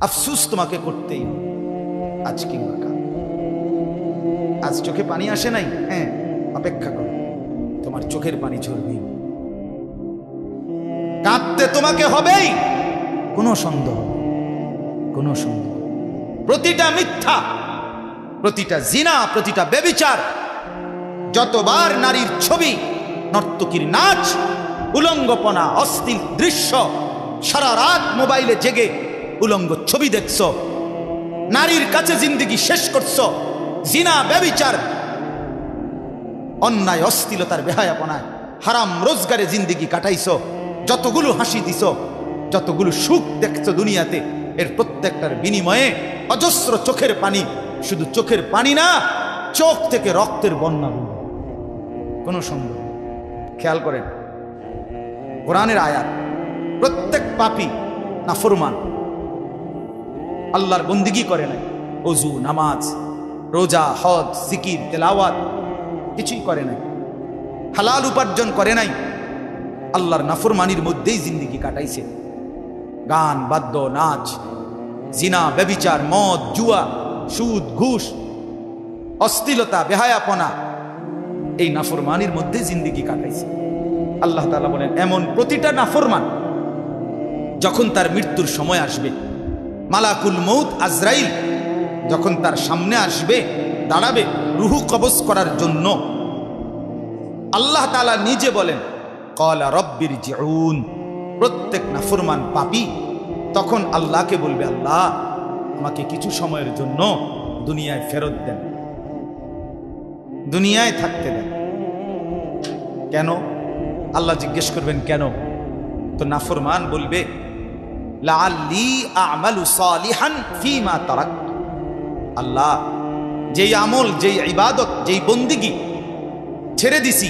আফসুস তোমাকে করতেই হবে, আজ কিংবা কাল। আজ চোখে পানি আসে নাই, হ্যাঁ, অপেক্ষা করো, তোমার চোখের পানি ঝরবেই, কাঁদতে তোমাকে হবেই, কোনো সন্দেহ, কোনো সন্দেহ। প্রতিটা মিথ্যা, প্রতিটা জিনা, প্রতিটা ব্যভিচার, যতবার নারীর ছবি, নর্তকীর নাচ, উলঙ্গপনা, অশ্লীল দৃশ্য, সারা রাত মোবাইলে জেগে উলঙ্গ ছবি দেখছো, নারীর কাছে জিন্দেগি শেষ করছো, জিনা, ব্যভিচার, অন্যায়, অশ্লীলতার, বেহায়াপনায়, হারাম রোজগারে জিন্দেগি কাটাইছো, যতগুলো হাসি দিছো, যতগুলো সুখ দেখছো দুনিয়াতে, এর প্রত্যেকটার বিনিময়ে অজস্র চোখের পানি, শুধু চোখের পানি না, চোখ থেকে রক্তের বন্যা বইবে, কোনো সন্দেহ। খেয়াল করেন কোরআনের আয়াত, প্রত্যেক পাপী নাফরমান, আল্লাহর বন্দিগি করে নাই, ওযু, নামাজ, রোজা, হজ, জিকির, তেলাওয়াত কিছুই করে নাই, হালাল উপার্জন করে নাই, আল্লাহর নাফরমানির মধ্যেই জিন্দেগি কাটাইছে। গান, বাদ্য, নাচ, জিনা, ব্যভিচার, মদ, জুয়া, সুদ, ঘুষ, অশ্লীলতা, বেহায়াপনা, এই নাফরমানির মধ্যে জিন্দেগি কাটাইছে। আল্লাহ তাআলা বলেন, এমন প্রতিটা নাফরমান যখন তার মৃত্যুর সময় আসবে, মালাকুল মউত আজরাইল যখন তার সামনে আসবে, দাঁড়াবে রুহু কবজ করার জন্য, আল্লাহ তাআলা নিজে বলেন, ক্বালা রব্বিরজিউন। প্রত্যেক নাফরমান পাপী তখন আল্লাহকে বলবে, আল্লাহ আমাকে কিছু সময়ের জন্য দুনিয়ায় ফেরত দেন, দুনিয়ায় থাকতে দেন। কেন? আল্লাহ জিজ্ঞেস করবেন কেন? তো নাফরমান বলবে, লাআল্লি আ'মালু সালিহান ফীমা তারাকতু। আল্লাহ, যেই আমল, যেই ইবাদত, যেই বন্দিগি ছেড়ে দিছি,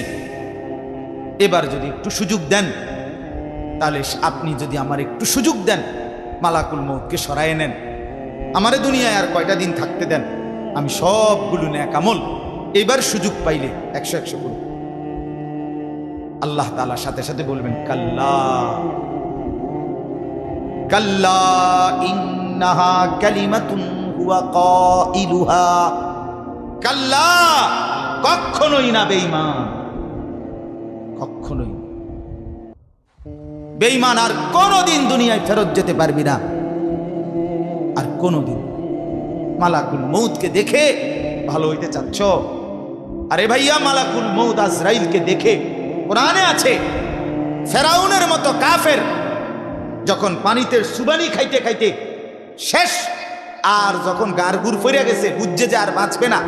এবার যদি একটু সুযোগ দেন, তাহলে আপনি যদি আমার একটু সুযোগ দেন, মালাকুল মউতকে সরায় নেন, আমারে দুনিয়ায় আর কয়টা দিন থাকতে দেন, আমি সবগুলো নেক আমল এবার সুযোগ পাইলে 100 করব। আল্লাহ তাআলা সাথে সাথে বলবেন, কাল্লা কাল্লা ইন্নাহা কালিমাতুন হুয়া কাইলুহা। কাল্লা, কখনোই না বেঈমান, কখনোই বেঈমান আর কোনোদিন দুনিয়ায় ফেরত যেতে পারবি না, আর কোনোদিন। মালাকুল মউতকে দেখে ভালো হইতে চাচ্ছ? আরে ভাইয়া, মালাকুল মউত আজরাইলকে দেখে, কোরআনে আছে, ফেরাউনের মতো কাফের যখন পানিতে সুবানি খাইতে খাইতে শেষ, আর যখন গারগুর ফিরে গেছে, বুঝছে যে আর বাঁচবে না,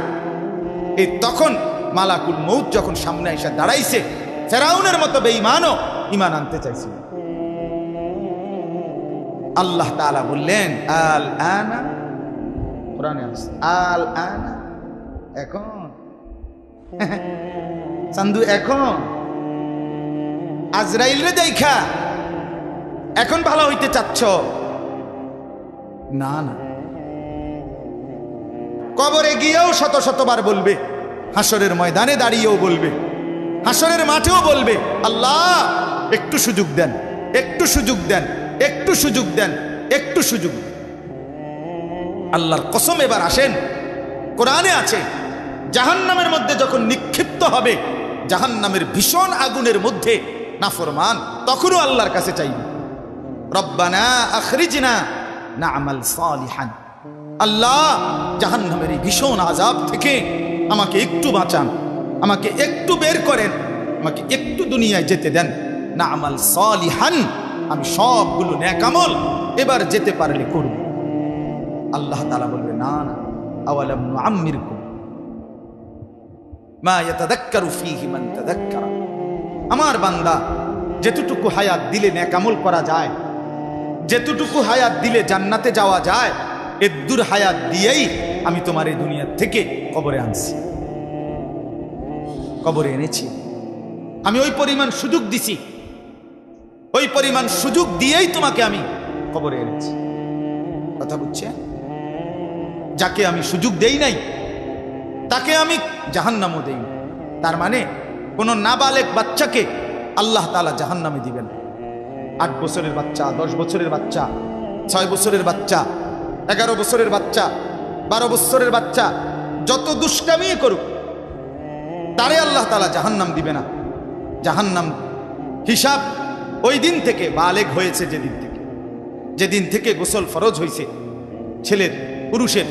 এই তখন মালাকুল মউত যখন সামনে এসে দাঁড়াইছে, ফেরাউনের মতো বেঈমানও ঈমান আনতে চাইছে। আল্লাহ তাআলা বললেন, আল আনা, কোরআনে আছে, আল আনা, এখন চান্দু, এখন আজরাইলরে দেখা এখন ভালো হইতে চাচ্ছ? না না, কবরে গিয়েও শত শতবার বলবে, হাসরের ময়দানে দাঁড়িয়েও বলবে, হাসরের মাঠেও বলবে, আল্লাহ একটু সুযোগ দেন, একটু সুযোগ দেন, একটু সুযোগ দেন, একটু সুযোগ। আল্লাহর কসম, এবার আসেন, কোরআনে আছে, জাহান্নামের মধ্যে যখন নিক্ষিপ্ত হবে, জাহান্নামের ভীষণ আগুনের মধ্যে নাফরমান তখনও আল্লাহর কাছে চাইবে, রব্বানা আখরিজনা না'মাল সালিহান। আল্লাহ, জাহান্নামের এই ভীষণ আযাব থেকে আমাকে একটু বাঁচান, আমাকে একটু বের করেন, আমাকে একটু দুনিয়ায় যেতে দেন, না'মাল সালিহান, আমি সবগুলো নেক আমল এবার যেতে পারলে করব। আল্লাহ তাআলা বলবে, না না, আওয়ালাম নুআম্মিরকুম মা ইয়াতাযাক্কারু ফীহি মান তাযাক্কারা। আমার বান্দা, যেতটুকু হায়াত দিলে নেক আমল করা যায়, যেতটুকু হায়াত দিলে জান্নাতে যাওয়া যায়, এদ্দুর হায়াত দিয়েই আমি তোমার এই দুনিয়া থেকে কবরে আনছি, কবরে এনেছি। আমি ওই পরিমাণ সুযোগ দিছি, ওই পরিমাণ সুযোগ দিয়েই তোমাকে আমি কবরে এনেছি। কথা বুঝছেন? যাকে আমি সুযোগ দেই নাই, তাকে আমি জাহান্নামও দেই। তার মানে কোন নাবালেগ বাচ্চাকে আল্লাহ তাআলা জাহান্নামে দিবেন। 8 বছরের বাচ্চা, 10 বছরের বাচ্চা, 6 বছরের বাচ্চা, 11 বছরের বাচ্চা, 12 বছরের বাচ্চা যত দুষ্টামি করুক, তারে আল্লাহ তাআলা জাহান্নাম দিবে না। জাহান্নাম হিসাব ওই দিন থেকে, বালেগ হয়েছে যেদিন থেকে গোসল ফরজ হয়েছে ছেলের, পুরুষের,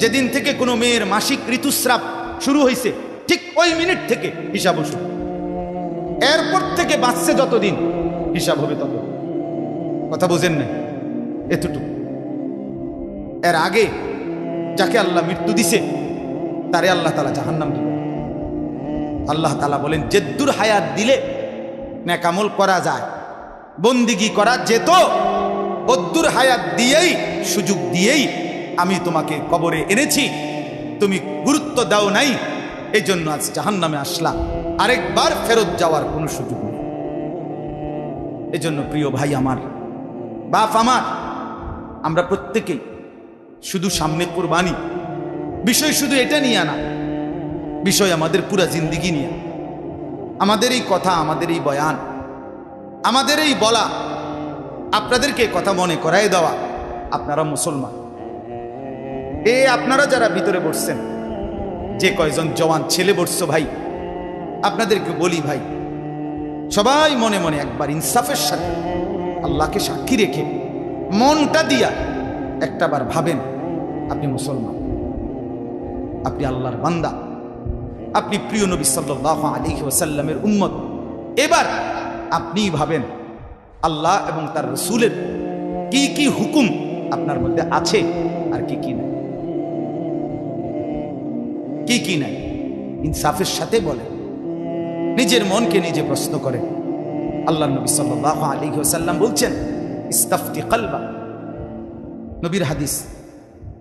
যেদিন থেকে কোনো মেয়ের মাসিক ঋতুস্রাব শুরু হয়েছে, ঠিক ওই মিনিট থেকে হিসাব শুরু। এরপর থেকে বাঁচছে যতদিন, হিসাব হবে তত। কথা বোঝেন না? এতটুকু। এর আগে যাকে আল্লাহ মৃত্যু দিছে তারে আল্লাহ তাআলা জাহান্নাম দিবে। আল্লাহ তাআলা বলেন, জেদ্দুর হায়াত দিলে নেকামল করা যায়, বন্দিগি করা যেত, অদ্দুর হায়াত দিয়েই, সুযোগ দিয়েই আমি তোমাকে কবরে এনেছি, তুমি গুরুত্ব দাও নাই, এই জন্য আজ জাহান্নামে আসলা, আরেকবার ফেরত যাওয়ার কোনো সুযোগ নেই। এই জন্য প্রিয় ভাই আমার, বাপ আমার, আমরা প্রত্যেকেই শুধু সামনে কুরবানি, বিষয় শুধু এটা নিয়ে না, বিষয় আমাদের পুরা জিন্দিগি নিয়ে। আমাদের এই কথা, আমাদের এই বয়ান, আমাদের এই বলা, আপনাদেরকে কথা মনে করাই দেওয়া, আপনারা মুসলমান। আপনারা যারা ভিতরে বসছেন, যে কয়জন জওয়ান ছেলে বসছো ভাই, আপনাদেরকে বলি ভাই, সবাই মনে মনে একবার ইনসাফের সাথে আল্লাহকে সাক্ষী রেখে মনটা দিয়া একটাবার ভাবেন, আপনি মুসলমান, আপনি আল্লাহর বান্দা, আপনি প্রিয় নবী সাল্লাল্লাহু আলাইহি ওয়াসাল্লামের উম্মত। এবার আপনি ভাবেন আল্লাহ এবং তার রাসূলের কি কি হুকুম আপনার মধ্যে আছে আর কি কি নাই, কি কি নাই, ইনসাফের সাথে বলেন, নিজের মনকে নিজে প্রশ্ন করেন। আল্লাহর নবী সাল্লাল্লাহু আলাইহি ওয়াসাল্লাম বলছেন, ইস্তাফতি কলবা, নবীর হাদিস,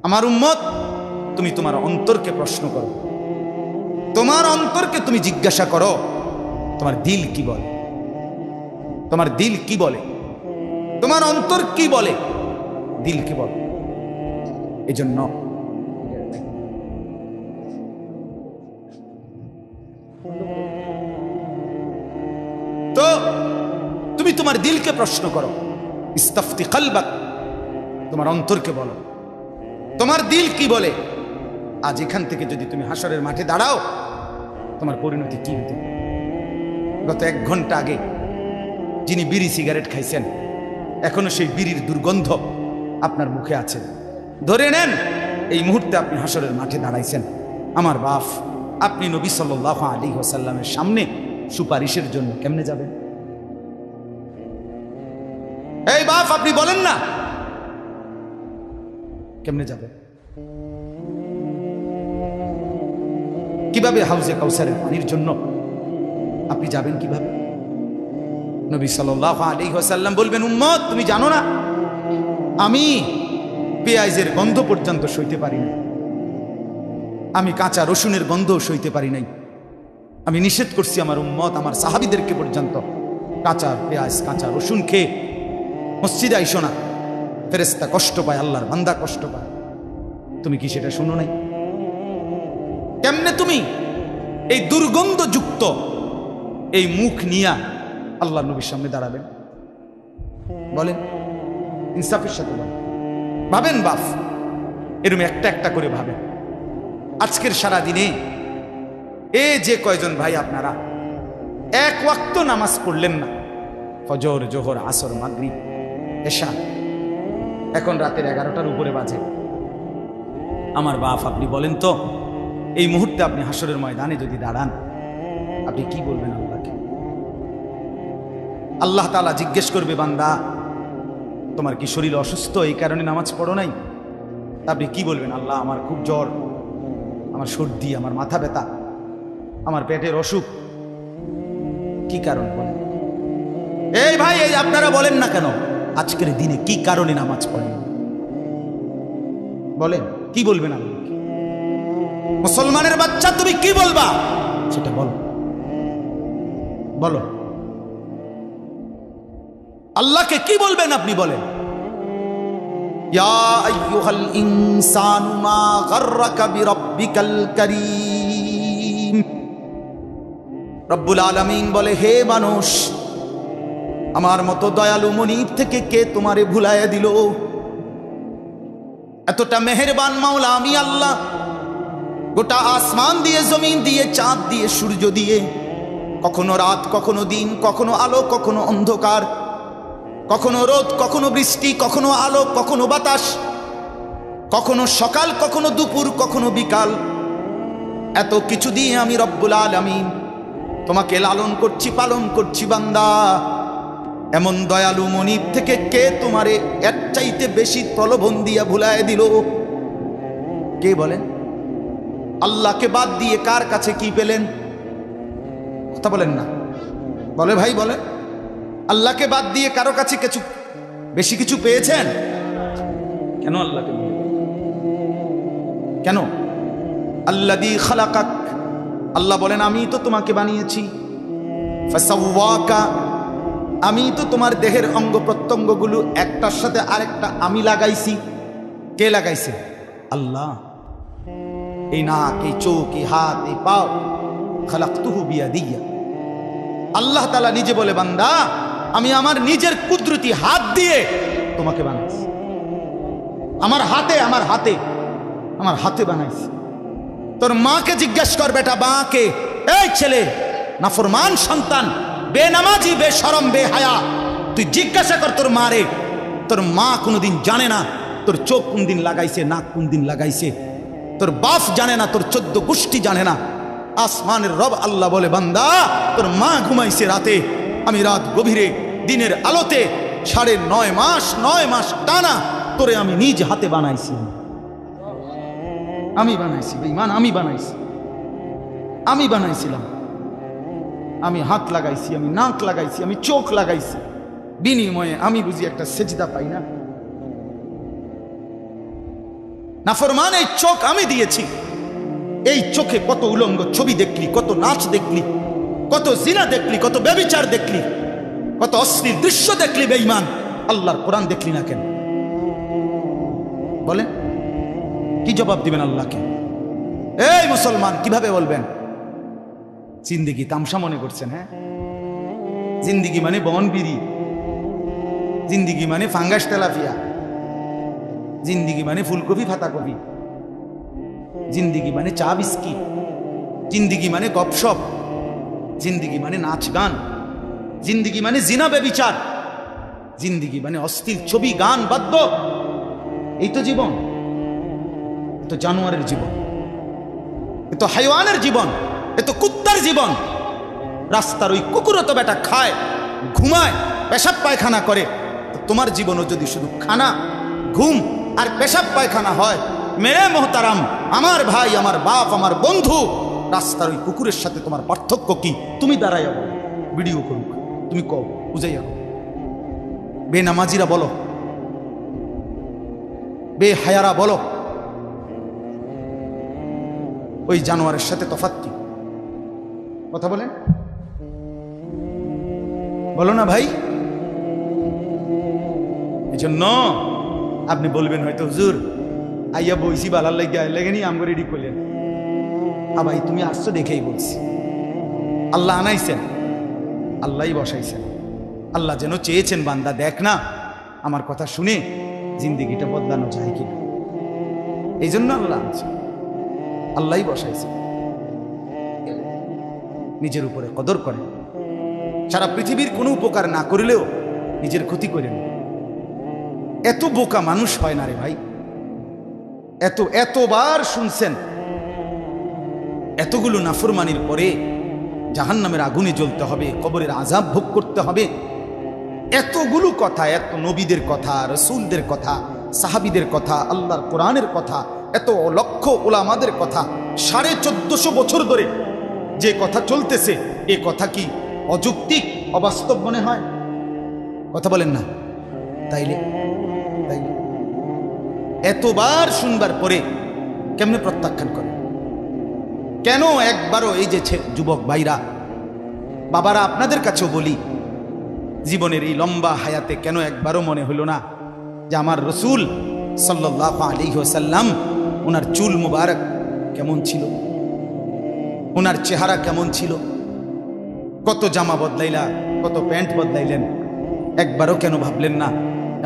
আমার উম্মত তুমি তোমার অন্তরকে প্রশ্ন করো, তোমার অন্তরকে তুমি জিজ্ঞাসা করো, তোমার দিল কি বলে, তোমার দিল কি বলে, তোমার অন্তর কি বলে, দিল কি বলে। এজন্য তো তুমি তোমার দিলকে প্রশ্ন করো, ইস্তাফতি কলবাক, তোমার অন্তরকে বলো, তোমার দিল কি বলে। আজ এখান থেকে যদি তুমি হাসরের মাঠে দাঁড়াও, তোমার পরিণতি কি হতে পারে। গত 1 ঘন্টা আগে যিনি বিড়ি সিগারেট খাইছেন, এখনো সেই বিড়ির দুর্গন্ধ আপনার মুখে আছে। ধরে নেন এই মুহূর্তে আপনি হাসরের মাঠে দাঁড়াইছেন। আমার বাপ, আপনি নবী সাল্লাল্লাহু আলাইহি ওয়াসাল্লামের সামনে সুপারিশের জন্য কেমনে যাবেন? এই বাপ, আপনি বলেন না, কেমনে যাবেন? কিভাবে হাউজে কাউসারের পানির জন্য আপনি যাবেন কিভাবে? নবী সাল্লাল্লাহু আলাইহি ওয়াসাল্লাম বলবেন, উম্মত তুমি জানো না, আমি পেঁয়াজের গন্ধ পর্যন্ত সইতে পারি না, আমি কাঁচা রসুনের গন্ধ সইতে পারি নাই। আমি নিষেধ করছি আমার উম্মত, আমার সাহাবীদেরকে পর্যন্ত, কাঁচা পেঁয়াজ, কাঁচা রসুন খেয়ে মসজিদে আইসো না, ফেরেশতা কষ্ট পায়, আল্লাহর বান্দা কষ্ট পায়। তুমি কি সেটা শোনো নাই? কেমনে তুমি এই দুর্গন্ধযুক্ত এই মুখ নিয়া আল্লাহর নবীর সামনে দাঁড়াবেন? বলেন, ইনসাফের সাথে বলেন। ভাবেন বাপ, এরকম একটা একটা করে ভাবেন। আজকের সারা দিনে যে কয়জন ভাই আপনারা 1 ওয়াক্ত নামাজ পড়লেন না, ফজর, জোহর, আসর, মাগরিব, এশা, এখন রাতের 11টার উপরে বাজে। আমার বাপ, আপনি বলেন তো, এই মুহূর্তে আপনি হাসরের ময়দানে যদি দাঁড়ান, আপনি কি বলবেন আল্লাহকে? আল্লাহ তাআলা জিজ্ঞেস করবে, বান্দা তোমার কি শরীর অসুস্থ, এই কারণে নামাজ পড়ো নাই? আপনি কি বলবেন? আল্লাহ, আমার খুব জ্বর, আমার সর্দি, আমার মাথা ব্যথা, আমার পেটের অসুখ। কি কারণ বলেন? এই ভাই, এই আপনারা বলেন না কেন আজকের দিনে কি কারণে নামাজ পড়েন? বলেন, কি বলবেন আল্লাহকে? মুসলমানের বাচ্চা, তুমি কি বলবা সেটা বলো, বলো আল্লাহকে কি বলবেন আপনি বলেন। ইয়া আইয়ুহাল ইনসানু মা গাররাকা বিরাব্বিকাল কারীম। রব্বুল আলামিন বলে, হে মানুষ, আমার মতো দয়ালু মনিব থেকে কে তোমারে ভুলাইয়া দিল? এতটা মেহেরবান মাওলা আমি আল্লাহ, গোটা আসমান দিয়ে, জমিন দিয়ে, চাঁদ দিয়ে, সূর্য দিয়ে, কখনো রাত কখনো দিন, কখনো আলো কখনো অন্ধকার, কখনো রোদ কখনো বৃষ্টি, কখনো আলো কখনো বাতাস, কখনো সকাল কখনো দুপুর কখনো বিকাল, এত কিছু দিয়ে আমি রব্বুল আলামিন তোমাকে লালন করছি, পালন করছি। বান্দা, এমন দয়ালু মনিব থেকে কে তোমারে এর চাইতে বেশি প্রলোভন দিয়া ভুলায় দিল? কে বলেন? আল্লাহকে বাদ দিয়ে কার কাছে কি পেলেন? কথা বলেন না, বলে ভাই বলে। আল্লাহকে বাদ দিয়ে কারো কাছে কিছু বেশি কিছু পেয়েছেন? কেন আল্লাহকে? কেন? আল্লাযী খালাকাক, আল্লাহ বলেন আমি তো তোমাকে বানিয়েছি। ফাসাওয়াকা, আমি তো তোমার দেহের অঙ্গ প্রত্যঙ্গগুলো একটার সাথে আরেকটা আমি লাগাইছি। কে লাগাইছে? আল্লাহ। এই নাক, এই চোখ, এই হাত, এই পাও, খালাকতুহু বিয়াদিয়া। আল্লাহ তাআলা নিজে বলে, বান্দা আমি আমার নিজের কুদরতি হাত দিয়ে তোমাকে বানাইছি। আমার হাতে, আমার হাতে, আমার হাতে বানাইছি। তোর মাকে জিজ্ঞাসা কর বেটা, মাকে, এই ছেলে নাফরমান সন্তান, বেনামাজি, বেশরম, বেহায়া, তুই জিজ্ঞাসা কর তোর মারে। তোর মা কোনোদিন জানে না তোর চোখ কোন দিন লাগাইছে, নাক কোন দিন লাগাইছে। তোর বাপ জানে না, তোর 14 গোষ্ঠী জানে না। আসমানের রব আল্লাহ বলে, বান্দা তোর মা ঘুমাইছে রাতে, আমি রাত গভীরে দিনের আলোতে 9.5 মাস টানা তোরে আমি নিজ হাতে বানাইছি। আমি বানাইছি বেঈমান, আমি বানাইছি, আমি বানাইছিলাম। আমি হাত লাগাইছি, আমি নাক লাগাইছি, আমি চোখ লাগাইছি। বিনিময়ে আমি বুঝি একটা সেজদা পাই না? নাফরমান এই চোখ আমি দিয়েছি। এই চোখে কত উলঙ্গ ছবি দেখলি, কত নাচ দেখলি, কত জিনা দেখলি, কত ব্যভিচার দেখলি, কত অশ্লীল দৃশ্য দেখলি। বেঈমান, আল্লাহর কোরআন দেখলি না কেন? বলেন, কি জবাব দিবেন আল্লাহকে? এই মুসলমান, কিভাবে বলবেন? জিন্দিগি তামসা মনে করছেন? হ্যাঁ, জিন্দিগি মানে বনবিড়ি, জিন্দিগি মানে ফাঙ্গাস তেলাপিয়া, জিন্দিগি মানে ফুলকপি ফাতাকপি, জিন্দিগি মানে চা বিস্কিট, জিন্দিগি মানে গপসপ, জিন্দিগি মানে নাচ গান, জিন্দিগি মানে জিনা ব্যভিচার, জিন্দিগি মানে অস্থির ছবি, গান, বাদ্য। এই তো জীবন? তো জানোয়ারের জীবন, এ তো হাইওয়ানের জীবন, এ তো কুত্তার জীবন। রাস্তার ওই কুকুরও তো বেটা খায়, ঘুমায়, পেশাব পায়খানা করে। তো তোমার জীবনও যদি শুধু খানা, ঘুম আর পেশাব পায়খানা হয়, মেরে মোহতারাম, আমার ভাই, আমার বাপ, আমার বন্ধু, রাস্তার ওই কুকুরের সাথে তোমার পার্থক্য কি? তুমি দাঁড়াইয়া বলো, ভিডিও করুক, তুমি কও, বুঝাইয়া। বেনামাজিরা বলো, বেহায়ারা বলো, ওই জানোয়ারের সাথে তফাৎ কি? কথা বলেন, বলো না ভাই। এই জন্য আপনি বলবেন হয়তো, হুজুর আইয়া বইছি বালার লেগেনি আম রেডি করলেন। ভাই তুমি আসছো দেখেই বলছি। আল্লাহ আনাইছেন, আল্লাহই বসাইছেন। আল্লাহ যেন চেয়েছেন, বান্দা দেখ না আমার কথা শুনে জিন্দিগিটা বদলানো যায় কিনা। এই জন্য আল্লাহ আনছেন, আল্লাহই বসাইছেন। নিজের উপরে কদর করেন। সারা পৃথিবীর কোনো উপকার না করলেও নিজের ক্ষতি করেন। এত বোকা মানুষ হয় না রে ভাই। এতবার শুনছেন, এতগুলো নাফরমানির পরে জাহান্নামের আগুনে জ্বলতে হবে, কবরের আযাব ভোগ করতে হবে। এতগুলো কথা, এত নবীদের কথা, রাসূলদের কথা, সাহাবীদের কথা, আল্লাহর কোরআনের কথা, এত লক্ষ উলামাদের কথা, 1450 বছর ধরে যে কথা চলতেছে, এ কথা কি অযৌক্তিক, অবাস্তব মনে হয়? কথা বলেন না? তাইলে এতবার শুনবার পরে কেমনে প্রত্যাখ্যান করে? কেন একবারও, এই যে যুবক ভাইরা, বাবারা, আপনাদের কাছেও বলি, জীবনের এই লম্বা হায়াতে কেন একবারও মনে হলো না যে আমার রসুল সাল্লাল্লাহু আলাইহি ওয়াসাল্লাম, ওনার চুল মুবারক কেমন ছিল, ওনার চেহারা কেমন ছিল, কত জামা বদলাইলা, কত প্যান্ট বদলাইলেন, একবারও কেন ভাবলেন না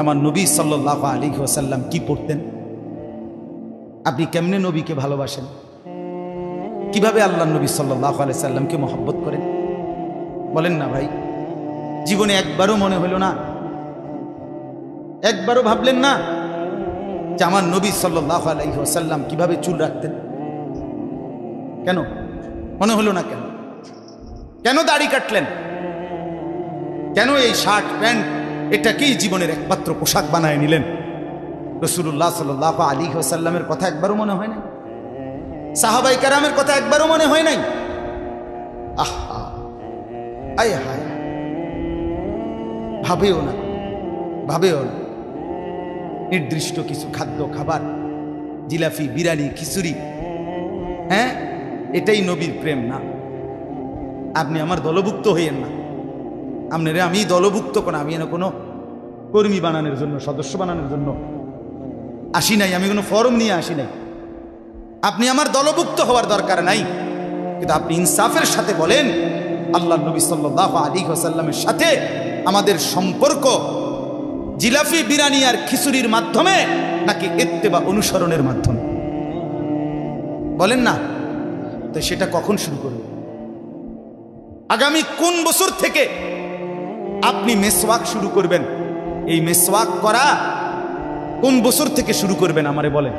আমার নবী সাল্লাল্লাহু আলাইহি ওয়াসাল্লাম কি পড়তেন? আপনি কেমনে নবীকে ভালোবাসেন, কিভাবে আল্লাহ নবী সাল্লাল্লাহু আলাইহি সাল্লামকে মহব্বত করেন বলেন না ভাই। জীবনে একবারও মনে হলো না, একবারও ভাবলেন না যে আমার নবী সাল্লাল্লাহু আলাইহি ওয়াসাল্লাম কিভাবে চুল রাখতেন? কেন মনে হলো না? কেন কেন দাড়ি কাটলেন? কেন এই শার্ট প্যান্ট এটাকেই জীবনের একমাত্র পোশাক বানায় নিলেন? রাসূলুল্লাহ সাল্লাল্লাহু আলাইহি ওয়াসাল্লামের কথা একবারও মনে হয় নাই? সাহাবায়ে কেরামের কথা একবারও মনে হয় নাই? আহা, আয় হায়, ভাবেও না, ভাবেও না। নির্দিষ্ট কিছু খাদ্য খাবার, জিলাপি, বিরিয়ানি, খিচুড়ি, হ্যাঁ, এটাই নবীর প্রেম না। আপনি আমার দলভুক্ত হইয়েন না। আপনারে আমি দলভুক্ত কোন, আমি এনে কোনো কর্মী বানানোর জন্য, সদস্য বানানোর জন্য আসি নাই, আমি কোনো ফর্ম নিয়ে আসি নাই। আপনি আমার দলভুক্ত হওয়ার দরকার নাই, কিন্তু আপনি ইনসাফের সাথে বলেন আল্লাহ নবী সাল্লাল্লাহু আলাইহি ওয়াসাল্লামের সাথে আমাদের সম্পর্ক জিলাপি, বিরিয়ানি আর খিচুড়ির মাধ্যমে নাকি ইত্তেবা, অনুসরণের মাধ্যমে? বলেন না। তো সেটা কখন শুরু করবেন? আগামী কোন বছর থেকে আপনি মেসওয়াক শুরু করবেন? এই মেসওয়াক করা কোন বছর থেকে শুরু করবেন আমারে বলেন।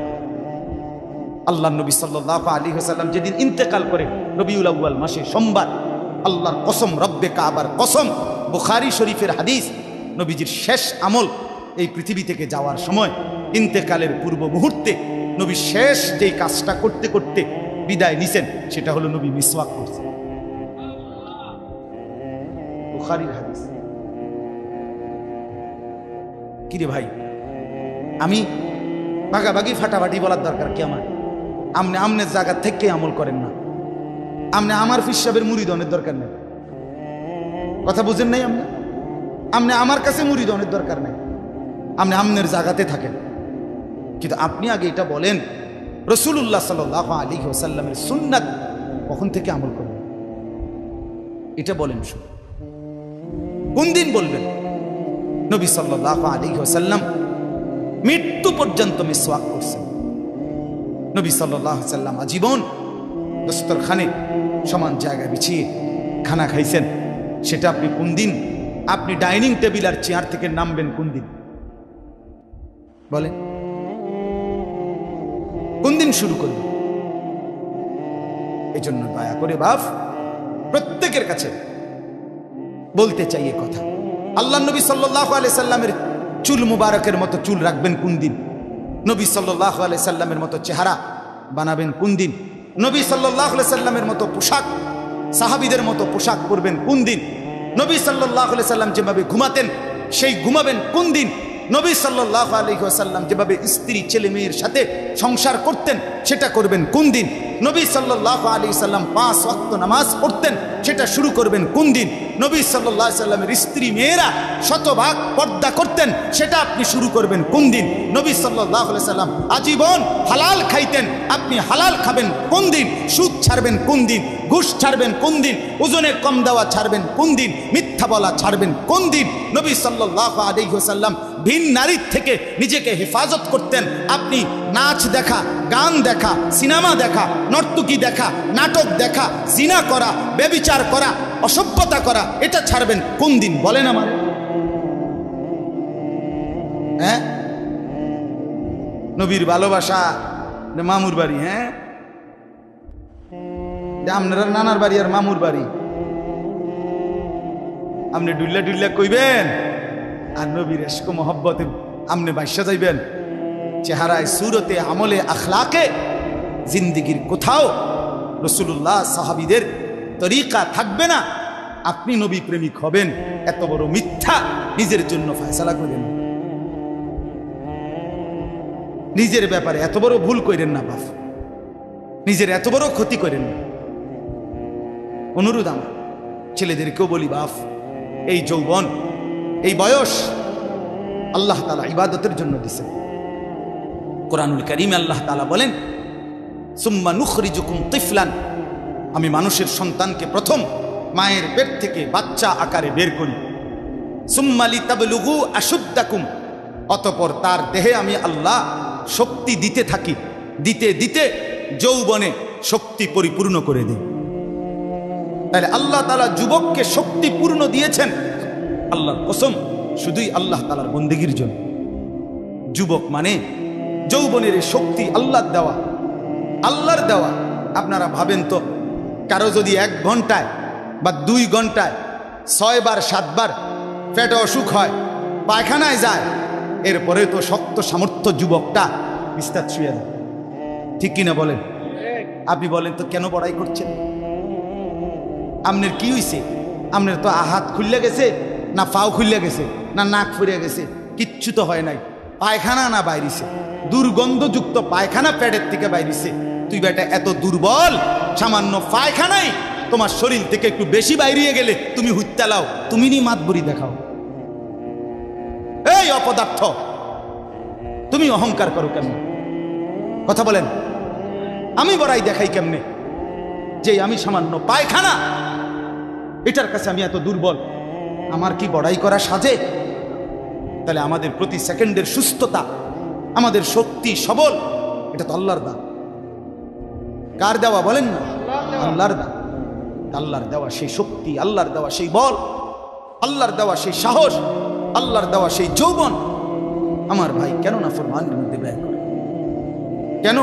আল্লাহ নবী সাল্লাল্লাহু আলাইহি ওয়াসাল্লাম যেদিন ইন্তেকাল করে রবিউল আউয়াল মাসে সোমবার, আল্লাহর কসম, রব্বে কাবার কসম, বুখারী শরীফের হাদিস, নবীজির শেষ আমল এই পৃথিবী থেকে যাওয়ার সময় ইন্তেকালের পূর্ব মুহূর্তে নবী শেষ যেই কাজটা করতে করতে বিদায় নিছেন সেটা হলো নবী মিসওয়াক করছেন। বুখারীর হাদিস। কিরে ভাই, আমি ভাগাভাগি ফাটাফাটি বলার দরকার কি আমার? আমনে আমনের জায়গা থেকে আমল করেন না। আমনে আমার ফিসাবের মুরিদনের দরকার নেই। কথা বুঝেন নাই? আমনে আমার কাছে মুরিদনের দরকার নেই। আপনি আমনের জায়গাতে থাকেন, কিন্তু আপনি আগে এটা বলেন রাসূলুল্লাহ সাল্লাল্লাহু আলাইহি ওয়াসাল্লামের সুন্নাত কখন থেকে আমল করবেন, এটা বলেন। শুনুন, কোন দিন বলবেন? নবী সাল্লাল্লাহু আলাইহি ওয়াসাল্লাম মৃত্যু পর্যন্ত মিসওয়াক করছেন। নবী সাল্লাল্লাহু আলাইহি ওয়াসাল্লাম আজীবন দস্তরখানে সমান জায়গা বিছিয়ে খানা খাইছেন। সেটা আপনি কোন দিন? আপনি ডাইনিং টেবিল আর চেয়ার থেকে নামবেন কোন দিন বলেন? কোন দিন শুরু করবেন? এই জন্য দয়া করে বাপ প্রত্যেকের কাছে বলতে চাই এ কথা, আল্লাহ নবী সাল্লাল্লাহু আলাইহি সাল্লামের চুল মুবারকের মতো চুল রাখবেন কোন দিন? নবী সাল্লাল্লাহু আলাইহি সাল্লামের মতো চেহারা বানাবেন কোন দিন? নবী সাল্লাল্লাহু আলাইহি সাল্লামের মতো পোশাক, সাহাবীদের মতো পোশাক পরবেন কোন দিন? নবী সাল্লাল্লাহু আলাইহি সাল্লাম যেভাবে ঘুমাতেন সেই ঘুমাবেন কোন দিন? নবী সাল্লাল্লাহু আলাইহি ওয়াসাল্লাম যেভাবে স্ত্রী ছেলে মেয়ের সাথে সংসার করতেন সেটা করবেন কোন দিন? নবী সাল্লাল্লাহু আলাইহি সাল্লাম 5 ওয়াক্ত নামাজ পড়তেন, সেটা শুরু করবেন কোন দিন? নবী সাল্লাল্লাহু আলাইহি সাল্লামের স্ত্রী মেয়েরা শতভাগ পর্দা করতেন, সেটা আপনি শুরু করবেন কোন দিন? নবী সাল্লাল্লাহু আলাইহি সাল্লাম আজীবন হালাল খাইতেন, আপনি হালাল খাবেন কোন দিন? সুদ ছাড়বেন কোন দিন? ঘুষ ছাড়বেন কোন দিন? ওজনে কম দেওয়া ছাড়বেন কোন দিন? মিথ্যা বলা ছাড়বেন কোন দিন? নবী সাল্লাল্লাহু আলাইহি ওয়াসাল্লাম ভিন নারীর থেকে নিজেকে হেফাজত করতেন, আপনি নাচ দেখা, গান দেখা, সিনেমা দেখা, নর্তকী দেখা, নাটক দেখা, জিনা করা, ব্যভিচার করা, অসভ্যতা করা, এটা ছাড়বেন কোন দিন বলেন আমার? হ্যাঁ, নবীর ভালোবাসা মামুর বাড়ি, হ্যাঁ, আপনারা নানার বাড়ি আর মামুর বাড়ি, আপনি ডুল্লা ডুল্লা কইবেন আর নবীর ইশক মোহব্বতে আপনি বাইসা যাইবেন। চেহারায়, সুরতে, আমলে, আখলাকে জিন্দিগির কোথাও রাসূলুল্লাহ সাহাবীদের তরিকা থাকবে না। আপনি নবী প্রেমিক হবেন, এত বড় মিথ্যা নিজের জন্য ফয়সালা করেন। নিজের ব্যাপারে এত বড় ভুল করেন না বাপ, নিজের এত বড় ক্ষতি করেন না। অনুরোধ আমার ছেলেদেরকেও বলি, বাপ এই যৌবন, এই বয়স আল্লাহ তাআলা ইবাদতের জন্য দিয়েছেন। কোরআনুল কারীমে আল্লাহ তাআলা বলেন, সুম্মা নুখরিজুকুম তিফলান, আমি মানুষের সন্তানকে প্রথম মায়ের পেট থেকে বাচ্চা আকারে বের করি। সুম্মা লিতাবলুগু আশুদ্দাকুম, অতঃপর তার দেহে আমি আল্লাহ শক্তি দিতে থাকি। দিতে দিতে যৌবনে শক্তি পরিপূর্ণ করে দেয়। তাহলে আল্লাহ তাআলা যুবককে শক্তি পূর্ণ দিয়েছেন আল্লাহর কসম শুধুই আল্লাহ তাআলার বন্দেগীর জন্য। যুবক মানে যৌবনের এই শক্তি আল্লাহর দেওয়া, আল্লাহর দেওয়া। আপনারা ভাবেন তো, কারো যদি 1 ঘন্টায় বা 2 ঘন্টায় 6 বার 7 বার পেটে অসুখ হয়, পায়খানায় যায়, এরপরে তো শক্ত সামর্থ্য যুবকটা বিস্তার ছুঁয়ে দেয়, ঠিক কিনা বলেন? আপনি বলেন তো কেন বড়াই করছেন? আপনার কি হইছে? আপনার তো হাত খুললে গেছে, না পাও খুললে গেছে, না নাক ফুরিয়ে গেছে, কিচ্ছু তো হয় নাই। পায়খানা না বাইরিছে, দুর্গন্ধযুক্ত পায়খানা পেটের থেকে বাইরিছে। তুই বেটা এত দুর্বল, সামান্য পায়খানাই তোমার শরীর থেকে একটু বেশি বাইরিয়ে গেলে তুমি হুইত্যা লাও, তুমি নি মাতবরি দেখাও। এই অপদার্থ, তুমি অহংকার করো কেমনে? কথা বলেন, আমি বড়াই দেখাই কেমনে যে আমি সামান্য পায়খানা, এটার কাছে আমি এত দুর্বল? আমার কি বড়াই করা সাজে? তাহলে আমাদের প্রতি সেকেন্ডের সুস্থতা, আমাদের শক্তি সবল, এটা তো আল্লাহর দান। কার দেওয়া বলেন না? আল্লাহর দান। আল্লাহর দেওয়া সেই শক্তি, আল্লাহর দেওয়া সেই বল, আল্লাহর দেওয়া সেই সাহস, আল্লাহর দেওয়া সেই যৌবন আমার ভাই কেন নাফরমানের মধ্যে ব্যয় করে? কেন?